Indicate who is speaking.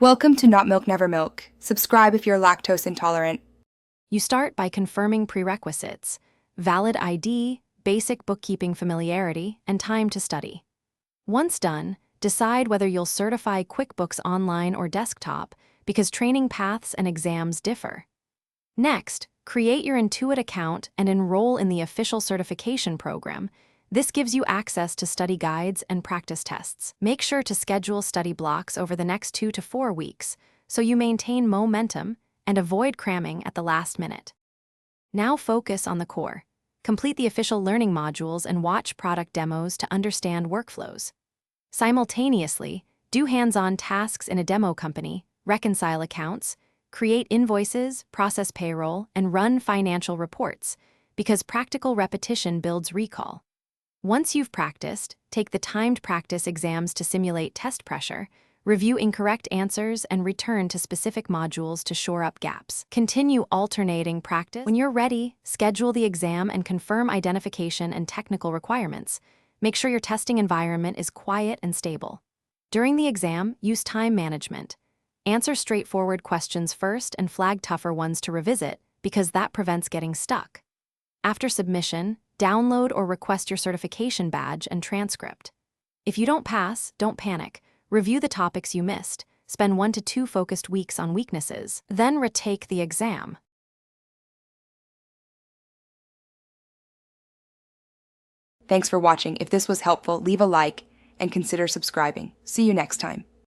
Speaker 1: Welcome to Not Milk Never Milk. Subscribe if you're lactose intolerant.
Speaker 2: You start by confirming prerequisites: valid ID, basic bookkeeping familiarity, and time to study. Once done, decide whether you'll certify QuickBooks online or desktop, because training paths and exams differ. Next, create your Intuit account and enroll in the official certification program. This gives you access to study guides and practice tests. Make sure to schedule study blocks over the next 2 to 4 weeks so you maintain momentum and avoid cramming at the last minute. Now focus on the core. Complete the official learning modules and watch product demos to understand workflows. Simultaneously, do hands-on tasks in a demo company, reconcile accounts, create invoices, process payroll, and run financial reports, because practical repetition builds recall. Once you've practiced, take the timed practice exams to simulate test pressure, review incorrect answers, and return to specific modules to shore up gaps. Continue alternating practice. When you're ready, schedule the exam and confirm identification and technical requirements. Make sure your testing environment is quiet and stable. During the exam, use time management. Answer straightforward questions first and flag tougher ones to revisit, because that prevents getting stuck. After submission, download or request your certification badge and transcript. If you don't pass, don't panic. Review the topics you missed. Spend 1 to 2 focused weeks on weaknesses. Then retake the exam.
Speaker 1: Thanks for watching. If this was helpful, leave a like and consider subscribing. See you next time.